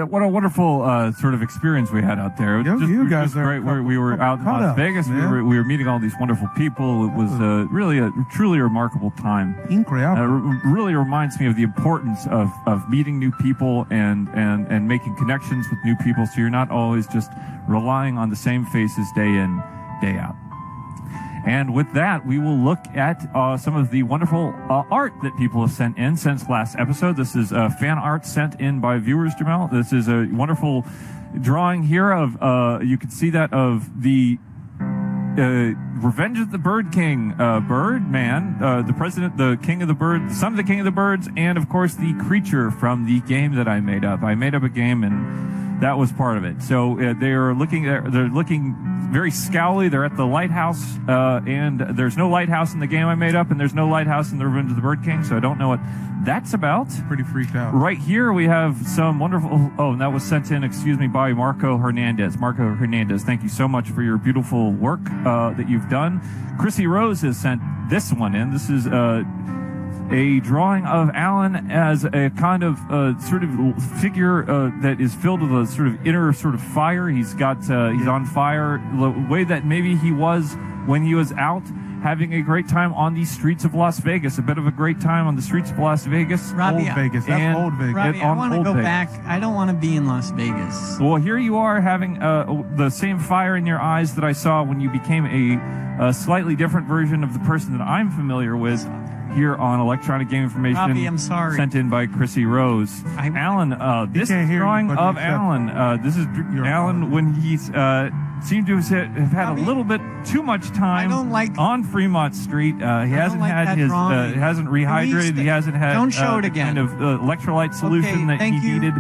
what a wonderful sort of experience we had out there. You guys are great. We were out in Las Vegas. We were meeting all these wonderful people. It was really a truly remarkable time. Incredible. It really reminds me of the importance of meeting new people and making connections with new people, so you're not always just relying on the same faces day in, day out. And with that, we will look at some of the wonderful art that people have sent in since last episode. This is fan art sent in by viewers, Jamel. This is a wonderful drawing here of, you can see that of the Revenge of the Bird King, Birdman, the president, the king of the birds, the son of the king of the birds, and of course the creature from the game that I made up. I made up a game, and that was part of it. So they're looking very scowly. They're at the lighthouse, and there's no lighthouse in the game I made up, and there's no lighthouse in the Revenge of the Bird King, so I don't know what that's about. Pretty freaked out. Right here we have some wonderful, and that was sent in, by Marco Hernandez. Marco Hernandez, thank you so much for your beautiful work that you've done. Chrissy Rose has sent this one in. This is a drawing of Alan as a kind of sort of figure that is filled with a sort of inner sort of fire. He's got he's on fire the way that maybe he was when he was out having a great time on the streets of Las Vegas. A bit of a great time on the streets of Las Vegas. Robby, Old Vegas. That's old Vegas. Robby, I want to go back. I don't want to be in Las Vegas. Well, here you are having the same fire in your eyes that I saw when you became a slightly different version of the person that I'm familiar with here on Electronic Game Information. Robby, I'm sorry. Sent in by Chrissy Rose. Alan, this is drawing of Alan. This is Alan when he's seemed to have had Robby, a little bit too much time on Fremont Street. He hasn't had his hasn't rehydrated. He hasn't had the kind of electrolyte solution that he needed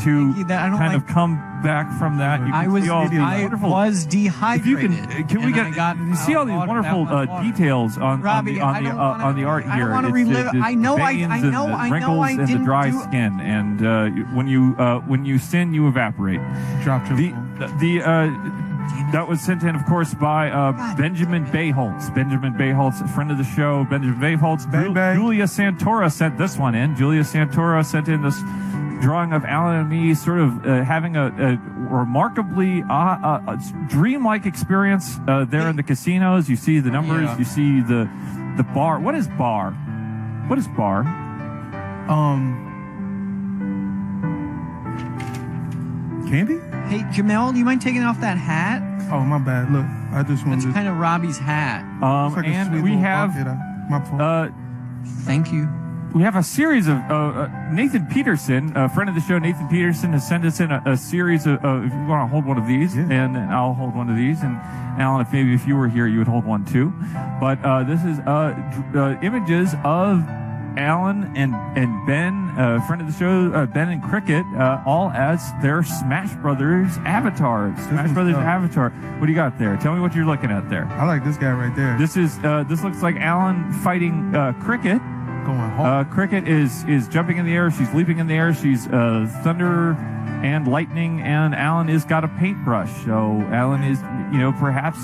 to kind of come back from that. You can I was dehydrated. If you can we get? You see all these wonderful details on the art here. I don't want to relive. I know. The wrinkles and the dry skin, and when you sin, you evaporate. That was sent in, of course, by Benjamin Bayholtz. Benjamin Bayholtz, a friend of the show. Benjamin Bayholtz. Julia Santora sent this one in. Julia Santora sent in this drawing of Alan and me sort of having a remarkably dreamlike experience there in the casinos. You see the numbers, you see the bar. What is bar? What is bar? Candy? Hey, Jamel, do you mind taking off that hat? Oh, my bad. Look, I just wanted It's kind of Robbie's hat. like a And sweet we little have bucket. My fault. Thank you. We have a series of Nathan Peterson, a friend of the show. Nathan Peterson has sent us in a series of. If you want to hold one of these, and I'll hold one of these, and Alan, if you were here, you would hold one too. But this is images of Alan and Ben, friend of the show, Ben and Cricket, all as their Smash Brothers avatars. Smash Brothers avatar. What do you got there? Tell me what you're looking at there. I like this guy right there. This is this looks like Alan fighting Cricket. Going hard. Cricket is jumping in the air. She's leaping in the air. She's thunder and lightning, and Alan has got a paintbrush. So Alan is, perhaps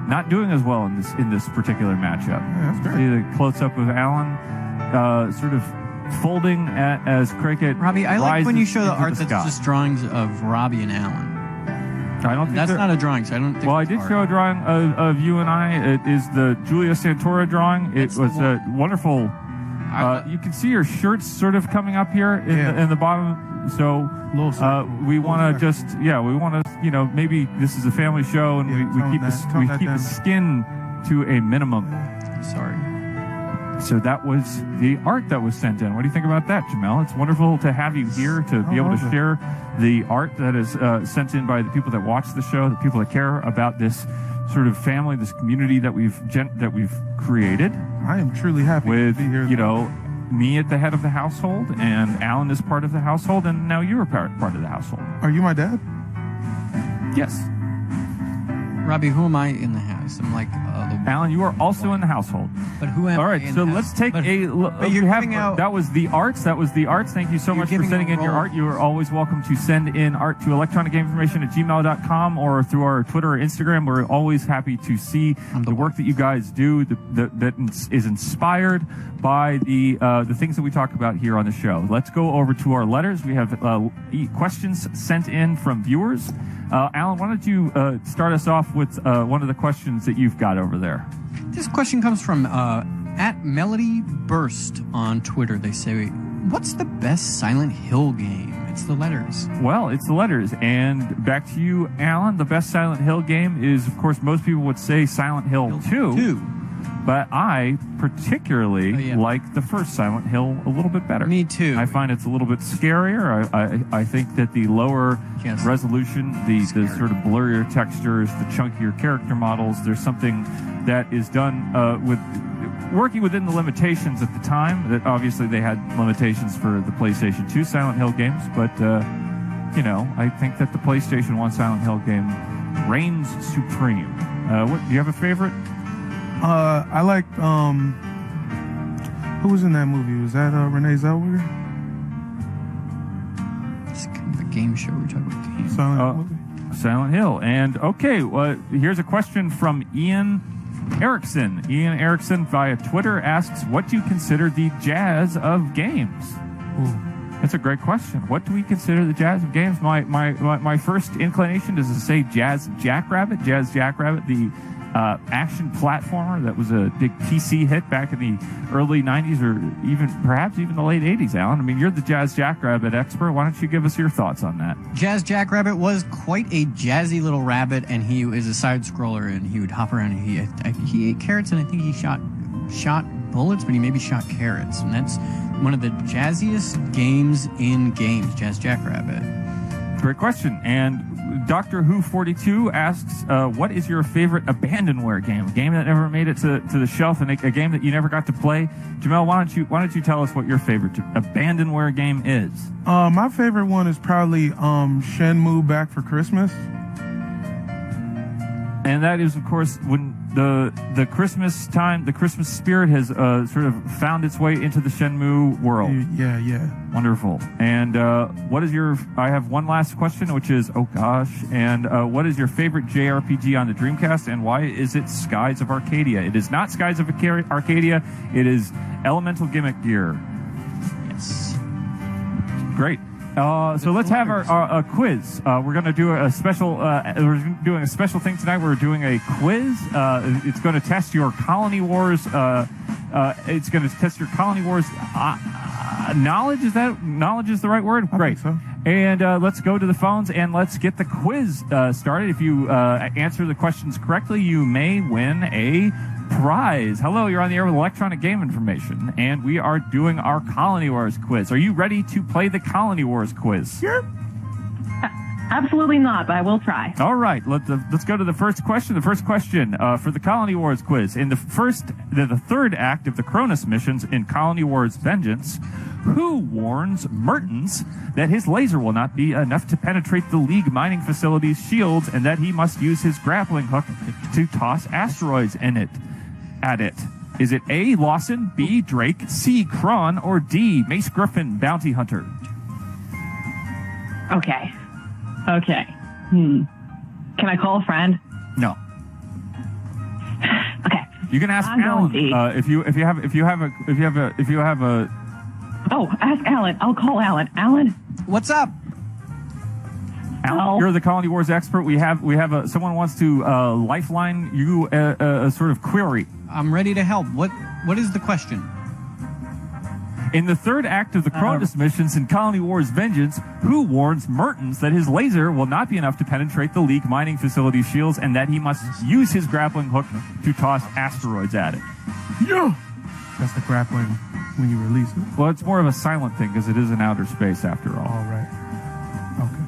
not doing as well in this particular matchup. Yeah, that's great. See the close up of Alan, sort of folding as Cricket. Robbie, I like when you show the rises art into that's sky. just drawings of Robbie and Alan. I don't think That's they're- not a drawing, so I don't think Well, I it's did art. show a drawing of you and I. It is the Julia Santora drawing. It was a wonderful. You can see your shirts sort of coming up here in the bottom. So we want to maybe this is a family show and we keep the skin to a minimum. Sorry. So that was the art that was sent in. What do you think about that, Jamel? It's wonderful to have you here to be able to share the art that is sent in by the people that watch the show, the people that care about this sort of family, this community that we've created. I am truly happy with to be here. Me at the head of the household, and Alan is part of the household, and now you're part of the household. Are you my dad? Yes. Robbie, who am I in the house? I'm like Alan, you are also in the household. But who am All I right, in so the let's house? take But you you're have giving out. that was the arts. Thank you so much for giving sending a in your role. art. You are always welcome to send in art to electronicgameinformation@gmail.com or through our Twitter or Instagram. We're always happy to see the work that you guys do that is inspired by the things that we talk about here on the show. Let's go over to our letters. We have questions sent in from viewers. Alan, why don't you start us off with one of the questions that you've got over there? This question comes from at Melody Burst on Twitter. They say, "What's the best Silent Hill game?" It's the letters. Well, it's the letters. And back to you, Alan. The best Silent Hill game is, of course, most people would say Silent Hill 2. But I particularly like the first Silent Hill a little bit better. Me too. I find it's a little bit scarier. I think that the lower resolution, the sort of blurrier textures, the chunkier character models, there's something that is done with working within the limitations at the time. That obviously they had limitations for the PlayStation 2 Silent Hill games, but I think that the PlayStation 1 Silent Hill game reigns supreme. Do you have a favorite? I like who was in that movie? Was that Renee Zellweger? It's kind of a game show. We talk about games. Silent Hill. And okay, here's a question from Ian Erickson. Ian Erickson via Twitter asks, "What do you consider the jazz of games?" Ooh. That's a great question. What do we consider the jazz of games? My first inclination is to say Jazz Jackrabbit. Jazz Jackrabbit, the action platformer that was a big PC hit back in the early 90s or perhaps even the late 80s, Alan. I mean, you're the Jazz Jackrabbit expert. Why don't you give us your thoughts on that? Jazz Jackrabbit was quite a jazzy little rabbit, and he is a side scroller, and he would hop around, and he ate carrots, and I think he shot bullets, but he maybe shot carrots, and that's one of the jazziest games in games, Jazz Jackrabbit. Great question. And Doctor Who 42 asks, what is your favorite abandonware game? A game that never made it to the shelf, and a game that you never got to play. Jamel, why don't you tell us what your favorite abandonware game is? My favorite one is probably Shenmue Back for Christmas. And that is, of course, when the Christmas time, the Christmas spirit has sort of found its way into the Shenmue world. Yeah. Wonderful. And what is I have one last question, which is, oh gosh, and what is your favorite JRPG on the Dreamcast, and why is it Skies of Arcadia? It is not Skies of Arcadia, it is Elemental Gimmick Gear. Yes. Great. So let's have our quiz. We're going to do a special. We're doing a special thing tonight. We're doing a quiz. It's going to test your Colony Wars. It's going to test your Colony Wars knowledge. Is that knowledge is the right word? Great. So. And let's go to the phones and let's get the quiz started. If you answer the questions correctly, you may win a prize. Hello, you're on the air with Electronic Game Information, and we are doing our Colony Wars quiz. Are you ready to play the Colony Wars quiz? Yeah. Absolutely not, but I will try. All right, let's go to the first question. The first question for the Colony Wars quiz. In the third act of the Cronus missions in Colony Wars Vengeance, who warns Mertens that his laser will not be enough to penetrate the League mining facility's shields and that he must use his grappling hook to toss asteroids at it? Is it A, Lawson, B, Drake, C, Kron, or D, Mace Griffin, Bounty Hunter? Okay. Can I call a friend? No. Okay. You can ask Alan if you have a. Oh, ask Alan. I'll call Alan. Alan, what's up? Alan, you're the Colony Wars expert. We have someone wants to lifeline you a sort of query. I'm ready to help. What is the question? In the third act of the Cronus missions in Colony Wars Vengeance, who warns Mertens that his laser will not be enough to penetrate the League mining facility shields and that he must use his grappling hook to toss asteroids at it? Yeah. That's the grappling when you release it. Well, it's more of a silent thing because it is in outer space after all. All right. Okay.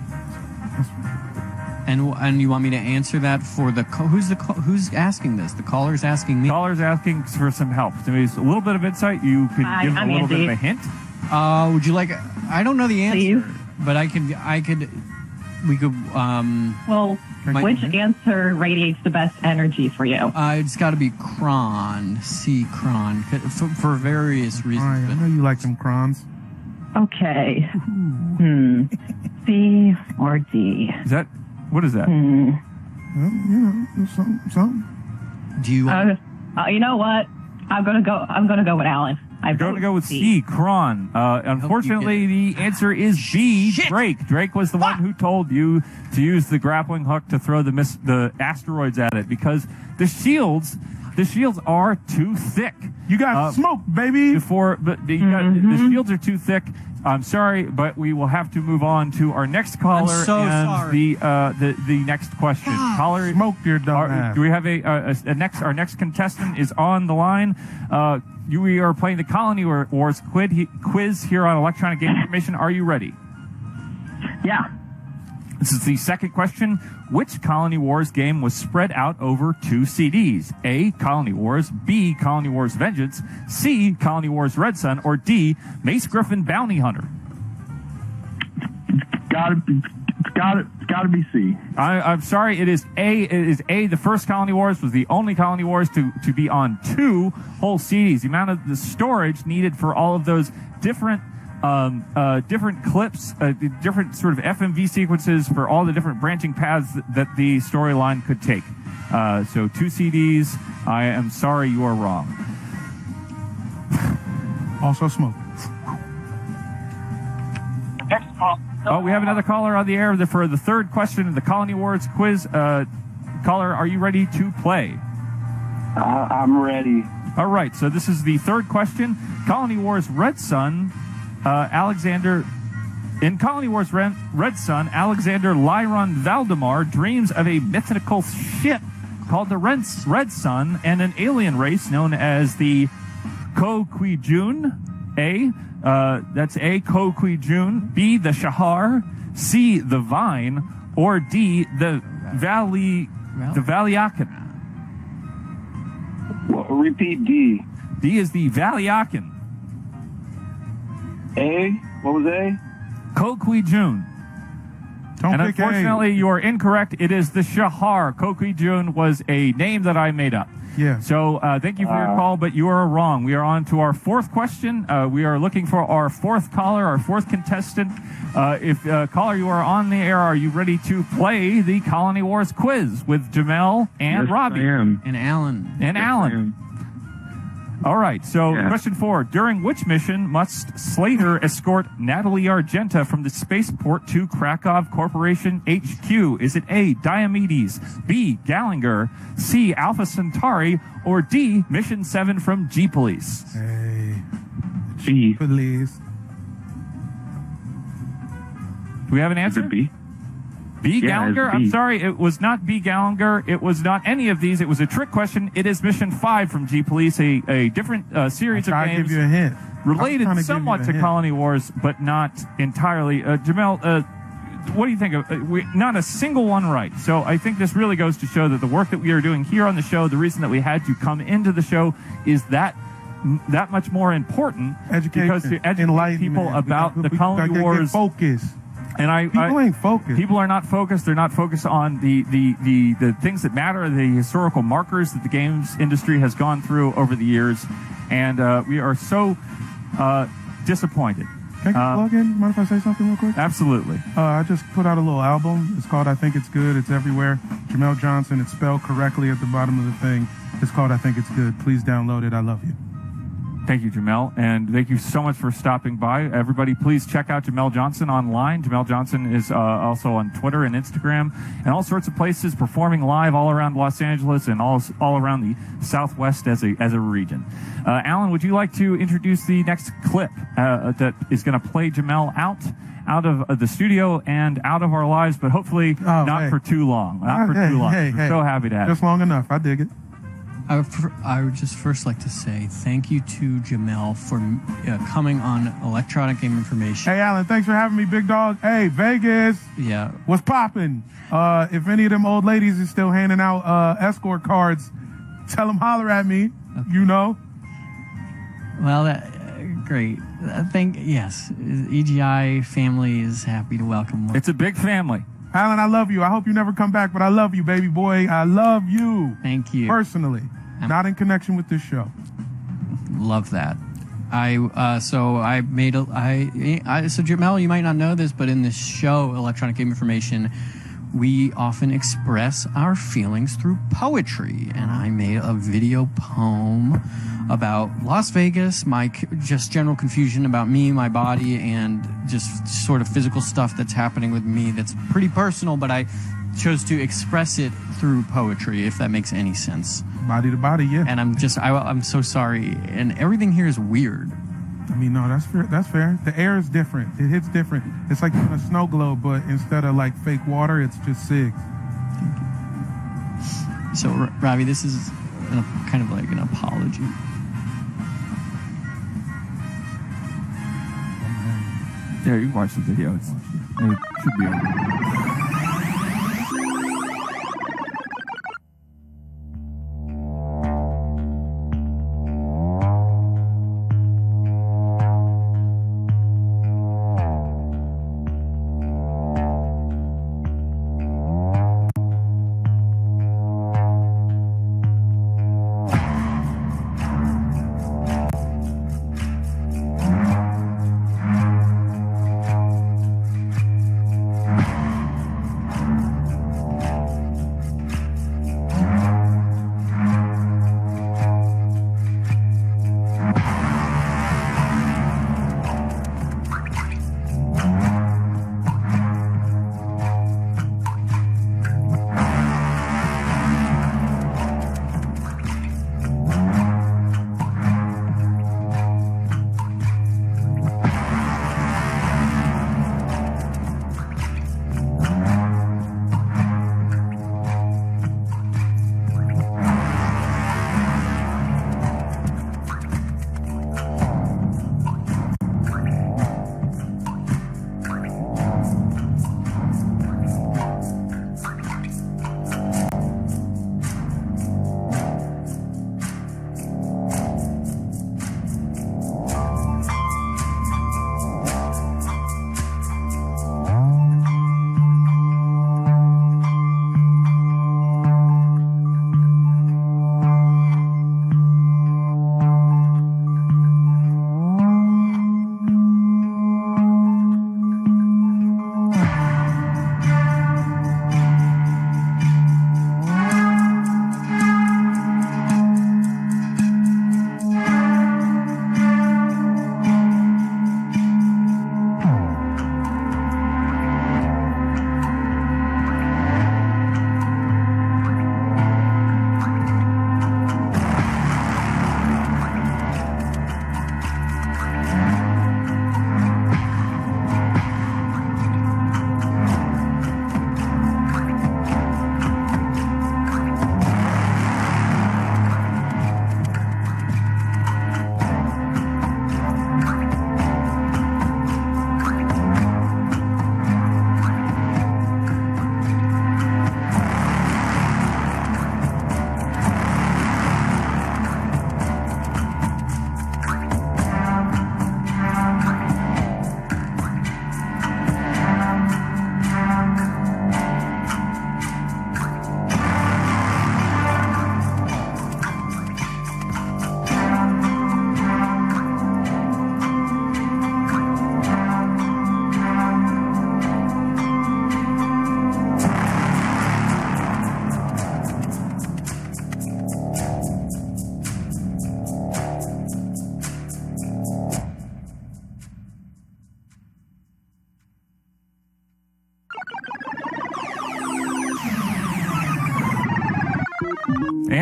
And you want me to answer that for the who's asking this? The caller's asking me. Caller's asking for some help. To me, it's a little bit of insight. You could give a little bit of a hint. Would you like? I don't know the answer, please? But we could. Well, which answer radiates the best energy for you? It's got to be Kron, C Kron, for various reasons. All right, I know you like them Krons. Okay. C or D? Is that? What is that? Well, something. Do you? You know what? I'm gonna go with Alan. I'm going to go with C, Kron. Unfortunately, the answer is B, Drake. Drake was the one who told you to use the grappling hook to throw the asteroids at it because the shields are too thick. You got smoke, baby. The shields are too thick. I'm sorry, but we will have to move on to our next caller the next question. Caller, smoked your dumb ass. Do we have our next contestant is on the line. We are playing the Colony Wars quiz here on Electronic Game Information. Are you ready? Yeah. This is the second question. Which Colony Wars game was spread out over 2 CDs? A, Colony Wars, B, Colony Wars Vengeance, C, Colony Wars Red Sun, or D, Mace Griffin Bounty Hunter? Gotta be C. I'm sorry, it is A. It is A. The first Colony Wars was the only Colony Wars to be on 2 whole CDs. The amount of the storage needed for all of those different clips, different sort of FMV sequences for all the different branching paths that the storyline could take. So 2 CDs. I am sorry, you are wrong. Also smoke. Oh, we have another caller on the air for the third question of the Colony Wars quiz. Caller, are you ready to play? I'm ready. All right, so this is the third question. Colony Wars Red Sun, in Colony Wars Red Sun, Alexander Lyron Valdemar dreams of a mythical ship called the Red Sun and an alien race known as the Ko-Kui-Jun. A, that's A, Ko-Kui-Jun. B, the Shahar. C, the Vine. Or D, the Valiakan. Well, repeat D. D is the Valiakan. A? What was A? Ko-Kui-Jun. And unfortunately, you are incorrect. It is the Shahar. Ko-Kui-Jun was a name that I made up. Yeah. So thank you for your call, but you are wrong. We are on to our fourth question. We are looking for our fourth caller, our fourth contestant. Caller, you are on the air. Are you ready to play the Colony Wars quiz with Jamel and Robby? I am. And Alan. And yes, Alan. All right, so question 4. During which mission must Slater escort Natalie Argenta from the spaceport to Krakow Corporation HQ? Is it A, Diomedes, B, Gallinger, C, Alpha Centauri, or D, Mission 7 from G-Police? Hey. G-Police. Do we have an answer? Is it B? B, Yeah, Gallinger? it's B. I'm sorry, it was not B, Gallinger. It was not any of these. It was a trick question. It is Mission 5 from G-Police, a different series of I'll games. give you a hint. Related somewhat to hint. Colony Wars, but not entirely. Jamel, what do you think of not a single one right? So I think this really goes to show that the work that we are doing here on the show, the reason that we had you come into the show, is that much more important. Education, because to educate people about the Colony Wars. Focus. And people ain't focused. People are not focused. They're not focused on the things that matter, the historical markers that the games industry has gone through over the years, and we are so disappointed. Can I plug in? Mind if I say something real quick? Absolutely. I just put out a little album. It's called I Think It's Good. It's everywhere. Jamel Johnson. It's spelled correctly at the bottom of the thing. It's called I Think It's Good. Please download it. I love you. Thank you, Jamel, and thank you so much for stopping by. Everybody, please check out Jamel Johnson online. Jamel Johnson is also on Twitter and Instagram and all sorts of places, performing live all around Los Angeles and all around the Southwest as a region. Alan, would you like to introduce the next clip that is going to play Jamel out of the studio and out of our lives, but hopefully not for too long. Not for too long. We're so happy to have Just long enough. I dig it. I would just first like to say thank you to Jamel for coming on Electronic Game Information. Hey, Alan, thanks for having me, big dog. Hey, Vegas. Yeah. What's poppin'? If any of them old ladies is still handing out escort cards, tell them holler at me. Okay. You know. Well, great. Yes, EGI family is happy to welcome. It's a big family. Alan, I love you. I hope you never come back, but I love you, baby boy. I love you. Thank you. Personally, not in connection with this show. Love that. So Jamel, you might not know this, but in this show, Electronic Game Information, we often express our feelings through poetry, and I made a video poem about Las Vegas, my just general confusion about me, my body, and just sort of physical stuff that's happening with me that's pretty personal, but I chose to express it through poetry, if that makes any sense. Body to body, yeah. And I'm so sorry, and everything here is weird. I mean, no, that's fair. That's fair. The air is different. It hits different. It's like a snow globe, but instead of like fake water, it's just SIG. So, Robby, this is kind of like an apology. Yeah, you can watch the video. It should be over.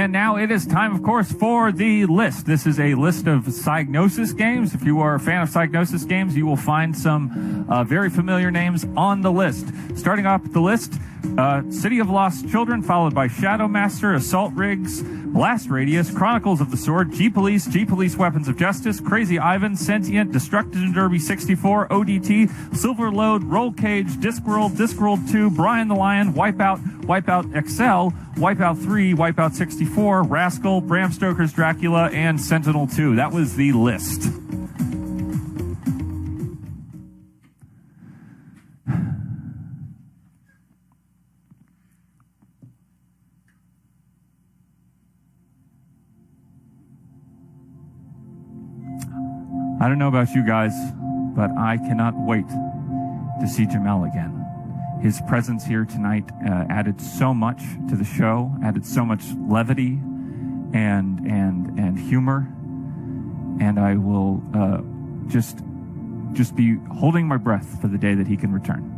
And now it is time, of course, for the list. This is a list of Psygnosis games. If you are a fan of Psygnosis games, you will find some very familiar names on the list. Starting off the list, City of Lost Children, followed by Shadow Master, Assault Rigs, Blast Radius, Chronicles of the Sword, G-Police Weapons of Justice, Crazy Ivan, Sentient, Destructed Derby 64, ODT, Silver Load, Roll Cage, Discworld 2, Brian the Lion, Wipeout XL, Wipeout 3, Wipeout 64, Rascal, Bram Stoker's Dracula, and Sentinel 2. That was the list. I don't know about you guys, but I cannot wait to see Jamel again. His presence here tonight added so much to the show, added so much levity and humor, and I will just be holding my breath for the day that he can return.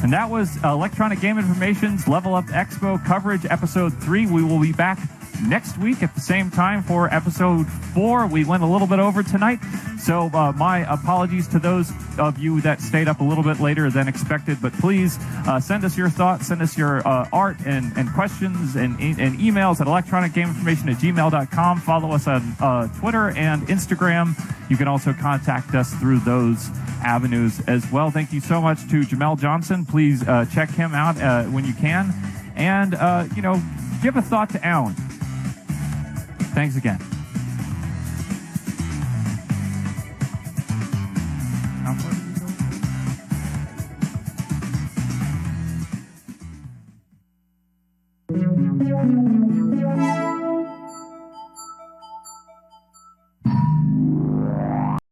And that was Electronic Game Information's Level Up Expo coverage, episode 3. We will be back next week at the same time for episode 4. We went a little bit over tonight, so my apologies to those of you that stayed up a little bit later than expected, but please send us your thoughts, send us your art and questions and emails at electronicgameinformation@gmail.com. Follow us on Twitter and Instagram. You can also contact us through those avenues as well. Thank you so much to Jamel Johnson. Please check him out when you can, and give a thought to Alan. Thanks again. How far did you go?